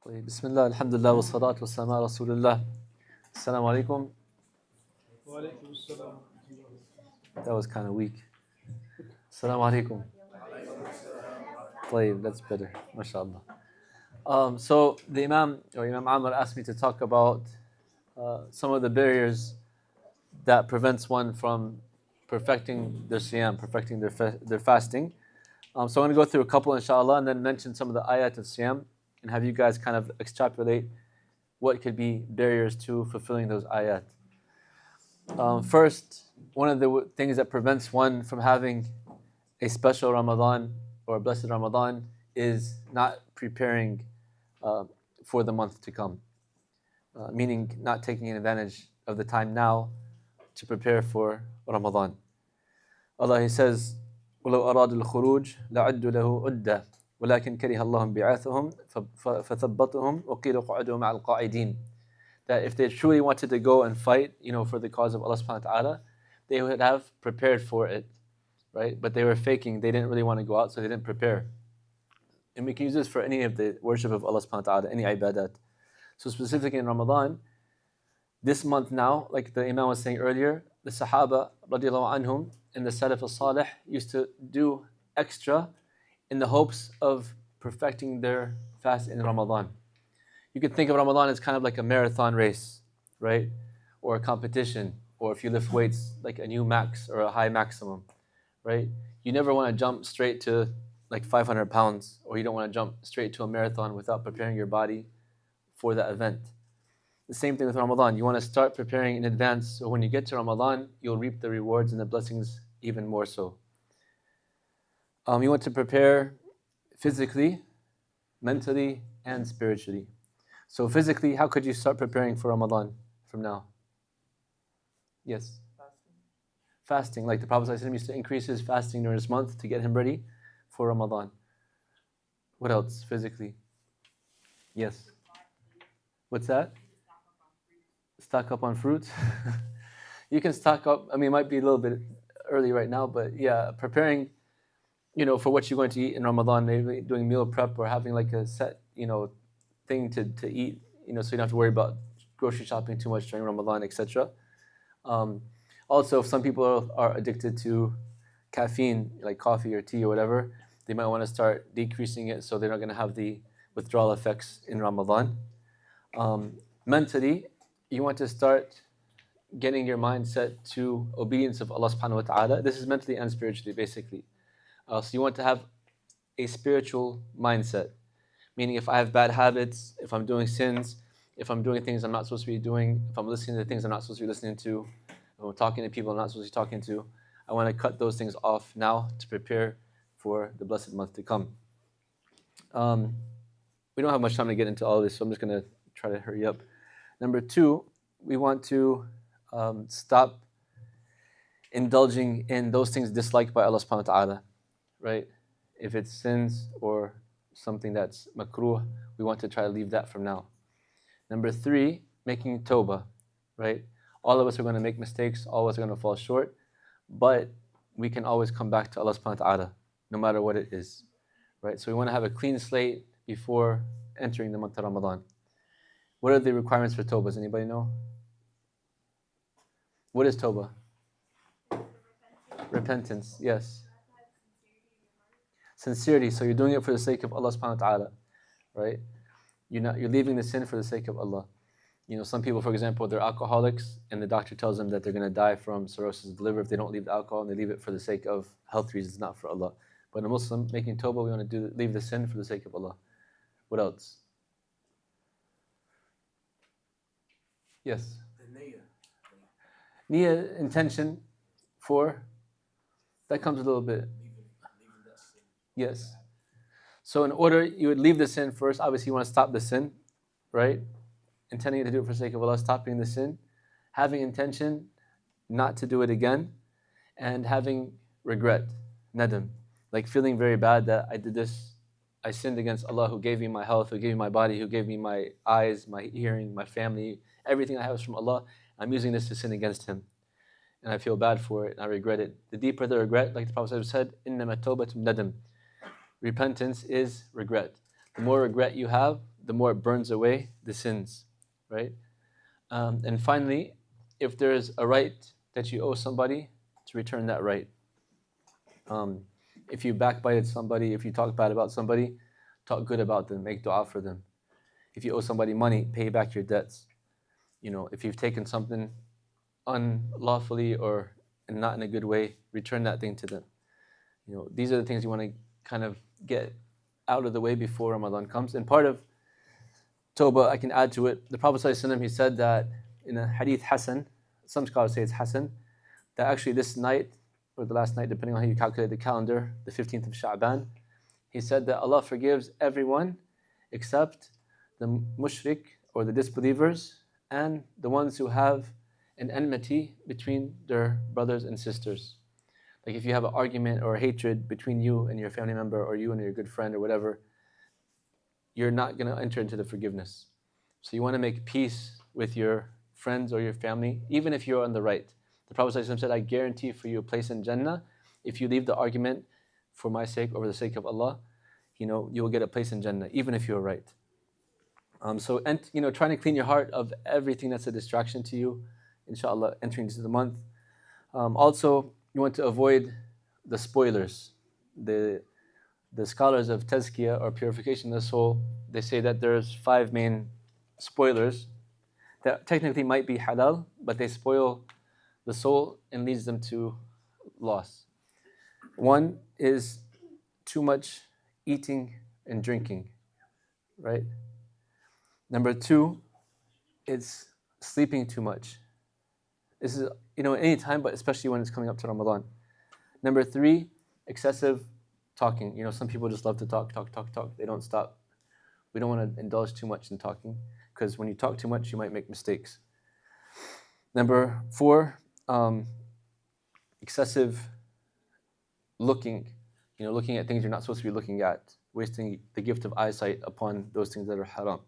طيب بسم الله الحمد لله والصلاة والسلام على رسول الله. Assalamu alaikum. That was kind of weak. Assalamu alaikum. طيب, that's better. MashaAllah. So the Imam Amr asked me to talk about some of the barriers that prevents one from perfecting their siyam, perfecting their fasting. So I'm going to go through a couple inshallah and then mention some of the ayat of siyam and have you guys kind of extrapolate what could be barriers to fulfilling those ayat. First, one of the things that prevents one from having a special Ramadan or a blessed Ramadan is not preparing for the month to come, meaning not taking advantage of the time now to prepare for Ramadan. Allah, He says, وَلَوْ أَرَادُوا الْخُرُوجَ لَعَدُّوا لَهُ عُدَّةً وَلَكِنْ كَرِهَ اللَّهُ بِعَاثَهُم فَثَبَّطَهُم وَقِيلَ قُعُدُوا مَعَ الْقَاعِدِينَ. That if they truly wanted to go and fight, for the cause of Allah subhanahu wa ta'ala, they would have prepared for it, right? But they were faking, they didn't really want to go out, so they didn't prepare. And we can use this for any of the worship of Allah subhanahu wa ta'ala, any ibadat. So specifically in Ramadan, this month now, like the Imam was saying earlier, the Sahaba radiallahu anhum and the Salaf al-Salih used to do extra in the hopes of perfecting their fast in Ramadan. You could think of Ramadan as kind of like a marathon race, right? Or a competition, or if you lift weights, like a new max or a high maximum, right? You never want to jump straight to like 500 pounds, or you don't want to jump straight to a marathon without preparing your body for that event. The same thing with Ramadan. You want to start preparing in advance, so when you get to Ramadan, you'll reap the rewards and the blessings even more so. You want to prepare physically, mentally, and spiritually. So physically, how could you start preparing for Ramadan from now? Yes? Fasting. Like the Prophet ﷺ used to increase his fasting during this month to get him ready for Ramadan. What else physically? Yes? What's that? Stock up on fruits. You can stock up, it might be a little bit early right now, but yeah, preparing, for what you're going to eat in Ramadan, maybe doing meal prep or having like a set, thing to eat, so you don't have to worry about grocery shopping too much during Ramadan, etc. Also, if some people are addicted to caffeine, like coffee or tea or whatever, they might want to start decreasing it so they're not going to have the withdrawal effects in Ramadan. Mentally, you want to start getting your mindset to obedience of Allah subhanahu wa ta'ala. This is mentally and spiritually, basically. So you want to have a spiritual mindset. Meaning if I have bad habits, if I'm doing sins, if I'm doing things I'm not supposed to be doing, if I'm listening to things I'm not supposed to be listening to, if I'm talking to people I'm not supposed to be talking to, I want to cut those things off now to prepare for the blessed month to come. We don't have much time to get into all of this, so I'm just going to try to hurry up. Number 2, we want to stop indulging in those things disliked by Allah subhanahu wa ta'ala, right? If it's sins or something that's makruh, we want to try to leave that from now. Number 3, making tawbah, right? All of us are going to make mistakes, all of us are going to fall short, but we can always come back to Allah subhanahu wa ta'ala, no matter what it is, right? So we want to have a clean slate before entering the month of Ramadan. What are the requirements for tawbah? Does anybody know? What is tawbah? Repentance, yes. Sincerity, so you're doing it for the sake of Allah subhanahu wa ta'ala, right? You're leaving the sin for the sake of Allah. Some people, for example, they're alcoholics and the doctor tells them that they're going to die from cirrhosis of the liver if they don't leave the alcohol, and they leave it for the sake of health reasons, not for Allah. But a Muslim making tawbah, we want to leave the sin for the sake of Allah. What else? Yes? Niyyah, intention for, that comes a little bit. Yes. So in order, you would leave the sin first. Obviously, you want to stop the sin, right? Intending to do it for the sake of Allah, stopping the sin. Having intention not to do it again. And having regret, nadam. Like feeling very bad that I did this. I sinned against Allah who gave me my health, who gave me my body, who gave me my eyes, my hearing, my family. Everything I have is from Allah. I'm using this to sin against Him. And I feel bad for it, and I regret it. The deeper the regret, like the Prophet said, إِنَّمَا التَّوْبَةُ nadam. Repentance is regret. The more regret you have, the more it burns away the sins, right? And finally, if there's a right that you owe somebody, to return that right. If you backbited somebody, if you talk bad about somebody, talk good about them, make dua for them. If you owe somebody money, pay back your debts. If you've taken something unlawfully or not in a good way, return that thing to them. These are the things you want to kind of get out of the way before Ramadan comes. And part of Tawbah, I can add to it, the Prophet ﷺ, he said that in a hadith Hasan, some scholars say it's Hasan, that actually this night, or the last night, depending on how you calculate the calendar, the 15th of Sha'ban, he said that Allah forgives everyone except the mushrik, or the disbelievers, and the ones who have an enmity between their brothers and sisters. Like if you have an argument or a hatred between you and your family member, or you and your good friend or whatever, you're not going to enter into the forgiveness. So you want to make peace with your friends or your family, even if you're on the right. The Prophet ﷺ said, I guarantee for you a place in Jannah if you leave the argument for my sake or for the sake of Allah. You will get a place in Jannah, even if you're right. Trying to clean your heart of everything that's a distraction to you, inshallah, entering into the month. Also, you want to avoid the spoilers. The scholars of tazkiyah, or purification of the soul, they say that there's 5 main spoilers that technically might be halal, but they spoil the soul and leads them to loss. One is too much eating and drinking, right? Number 2 is sleeping too much. This is, any time, but especially when it's coming up to Ramadan. Number 3, excessive talking. Some people just love to talk. They don't stop. We don't want to indulge too much in talking, because when you talk too much, you might make mistakes. Number 4, excessive looking. Looking at things you're not supposed to be looking at, wasting the gift of eyesight upon those things that are haram.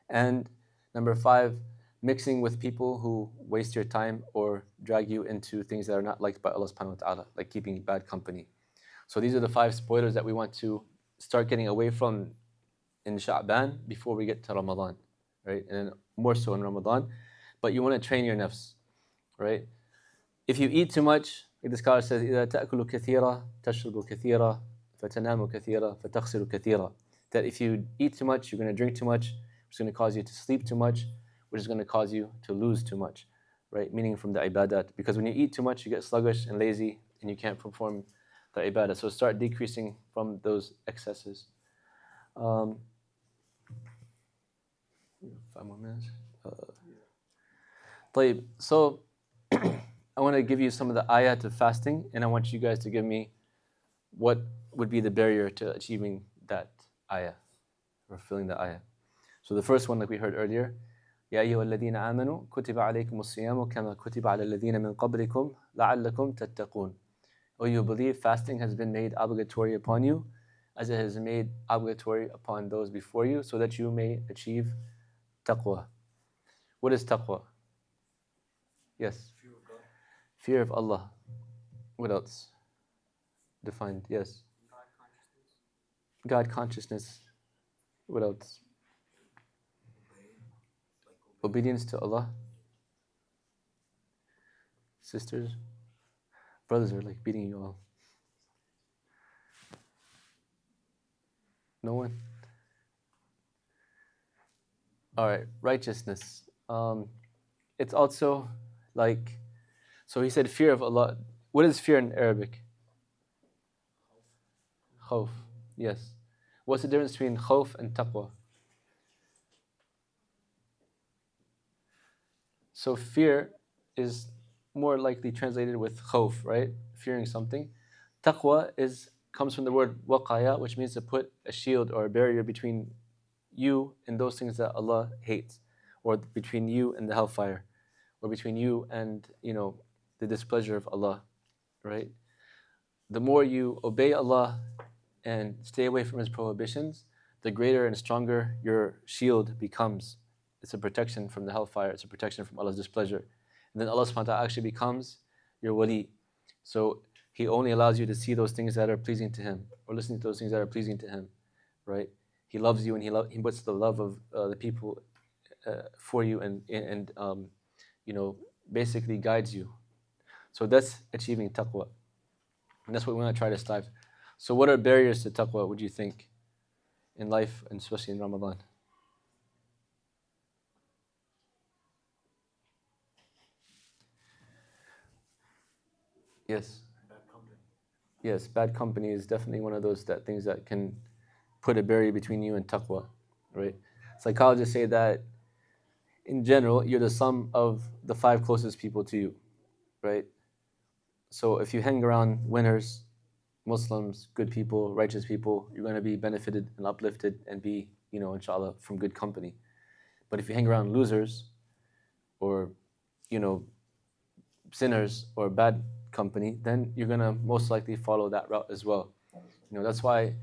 And number 5, mixing with people who waste your time or drag you into things that are not liked by Allah subhanahu wa ta'ala, like keeping bad company. So these are the 5 spoilers that we want to start getting away from in Sha'ban before we get to Ramadan, right? And more so in Ramadan. But you want to train your nafs, right? If you eat too much, like the scholar says, إِذَا تَأْكُلُ كَثِيرًا تَشْرُبُ كَثِيرًا فَتَنَامُ كَثِيرًا فَتَغْسِلُ كَثِيرًا. That if you eat too much, you're going to drink too much, which is going to cause you to sleep too much, which is going to cause you to lose too much, right? Meaning from the ibadat. Because when you eat too much, you get sluggish and lazy, and you can't perform the ibadah. So start decreasing from those excesses. 5 more minutes. So I want to give you some of the ayat of fasting, and I want you guys to give me what would be the barrier to achieving that ayah, or fulfilling the ayah. So the first one, like we heard earlier, يا أيها الذين آمنوا كتب عليكم الصيام كما كتب على الذين من قبلكم لعلكم تتقون. O you believe, fasting has been made obligatory upon you, as it has made obligatory upon those before you, so that you may achieve taqwa. What is taqwa? Yes. Fear of God. Fear of Allah. What else? Defined. Yes. God consciousness. What else? Obedience to Allah. Sisters, brothers are like beating you all. No one? All right, righteousness. It's also like, so he said fear of Allah. What is fear in Arabic? Khawf. Yes. What's the difference between khawf and taqwa? So fear is more likely translated with khawf, right? Fearing something. Taqwa comes from the word waqaya, which means to put a shield or a barrier between you and those things that Allah hates, or between you and the hellfire, or between you and the displeasure of Allah, right? The more you obey Allah and stay away from His prohibitions, the greater and stronger your shield becomes. It's a protection from the hellfire. It's a protection from Allah's displeasure. And then Allah subhanahu wa ta'ala actually becomes your wali. So He only allows you to see those things that are pleasing to Him, or listen to those things that are pleasing to Him, right? He loves you, and He puts the love of the people for you, and basically guides you. So that's achieving taqwa, and that's what we want to try to strive. So what are barriers to taqwa, would you think, in life, and especially in Ramadan? Yes. Yes, bad company is definitely one of those things that can put a barrier between you and taqwa, right? Psychologists say that in general, you're the sum of the 5 closest people to you, right? So if you hang around winners, Muslims, good people, righteous people, you're going to be benefited and uplifted and be, inshallah, from good company. But if you hang around losers or, sinners or bad company, then you're going to most likely follow that route as well. That's why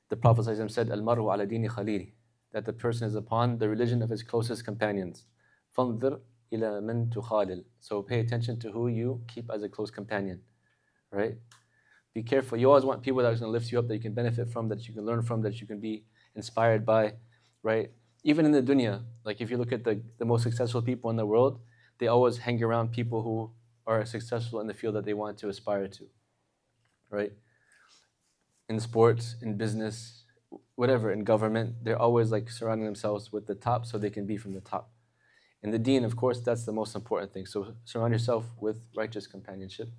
the Prophet ﷺ said, Al-maru ala dini khalili, that the person is upon the religion of his closest companions. فَانْظِرْ إِلَى مَنْ تُخَالِلْ. So pay attention to who you keep as a close companion, right? Be careful. You always want people that are going to lift you up, that you can benefit from, that you can learn from, that you can be inspired by, right? Even in the dunya, like if you look at the most successful people in the world, they always hang around people who are successful in the field that they want to aspire to, right? In sports, in business, whatever, in government, they're always like surrounding themselves with the top so they can be from the top. In the deen, of course, that's the most important thing. So surround yourself with righteous companionship.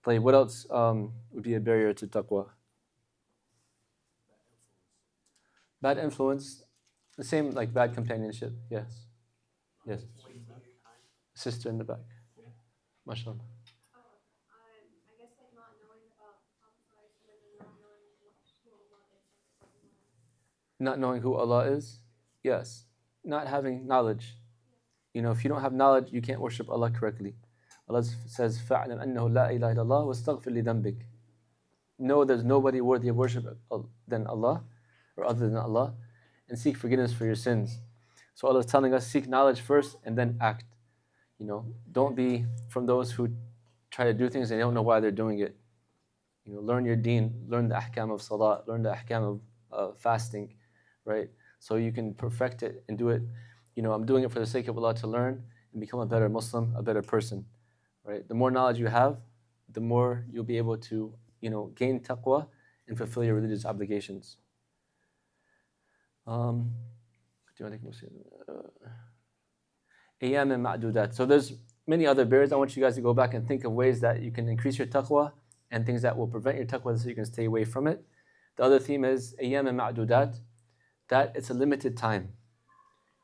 What else would be a barrier to taqwa? Bad influence, the same like bad companionship. Yes. Yes. Sister in the back. MashaAllah. Not knowing who Allah is? Yes. Not having knowledge. If you don't have knowledge, you can't worship Allah correctly. Allah says, فَاعْلَمْ أَنَّهُ لَا إِلَهَ إِلَّا اللَّهُ وَاسْتَغْفِرْ لِذَنْبِكَ. Know there's nobody worthy of worship than Allah, or other than Allah, and seek forgiveness for your sins. So Allah is telling us, seek knowledge first and then act. Don't be from those who try to do things and they don't know why they're doing it. Learn your deen, learn the ahkam of salah, learn the ahkam of fasting, right? So you can perfect it and do it. I'm doing it for the sake of Allah, to learn and become a better Muslim, a better person, right? The more knowledge you have, the more you'll be able to, gain taqwa and fulfill your religious obligations. Ayyam and ma'dudat. So there's many other barriers. I want you guys to go back and think of ways that you can increase your taqwa and things that will prevent your taqwa so you can stay away from it. The other theme is ayyam and ma'dudat, that it's a limited time.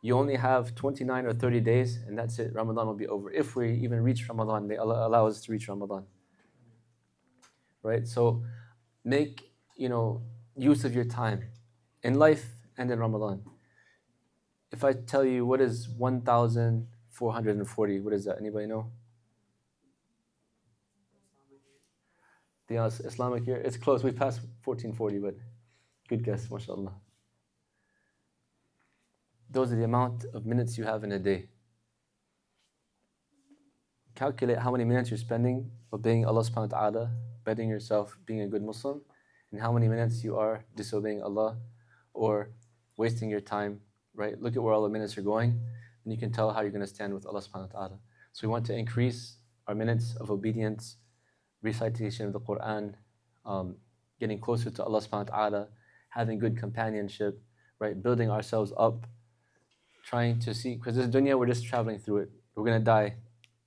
You only have 29 or 30 days and that's it. Ramadan will be over. If we even reach Ramadan, may Allah allow us to reach Ramadan. Right? So make, use of your time in life and in Ramadan. If I tell you what is 1,440, what is that? Anybody know? The Islamic year? It's close. We passed 1440, but good guess, mashallah. Those are the amount of minutes you have in a day. Calculate how many minutes you're spending obeying Allah subhanahu wa ta'ala, bettering yourself, being a good Muslim, and how many minutes you are disobeying Allah or wasting your time, right? Look at where all the minutes are going, and you can tell how you're going to stand with Allah subhanahu wa ta'ala. So we want to increase our minutes of obedience, recitation of the Quran, getting closer to Allah subhanahu wa ta'ala, having good companionship, right? Building ourselves up, trying to see, because this dunya, we're just traveling through it. We're going to die.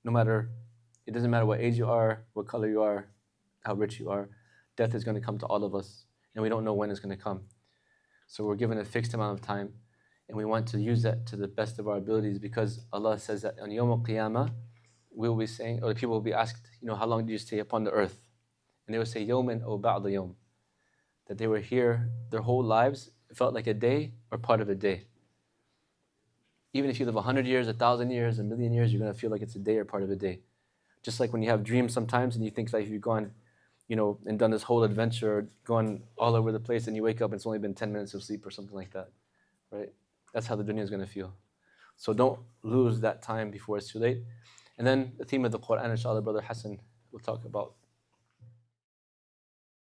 It doesn't matter what age you are, what color you are, how rich you are. Death is going to come to all of us, and we don't know when it's going to come. So we're given a fixed amount of time, and we want to use that to the best of our abilities, because Allah says that on Yawm al-Qiyamah, we'll be saying, or people will be asked, how long did you stay upon the earth? And they will say, Yawman or ba'da yawm. That they were here their whole lives, it felt like a day or part of a day. Even if you live 100 years, 1,000 years, 1,000,000 years, you're going to feel like it's a day or part of a day. Just like when you have dreams sometimes and you think like you've gone, and done this whole adventure, gone all over the place, and you wake up and it's only been 10 minutes of sleep or something like that, right? That's how the dunya is going to feel. So don't lose that time before it's too late. And then the theme of the Quran, inshallah, Brother Hassan will talk about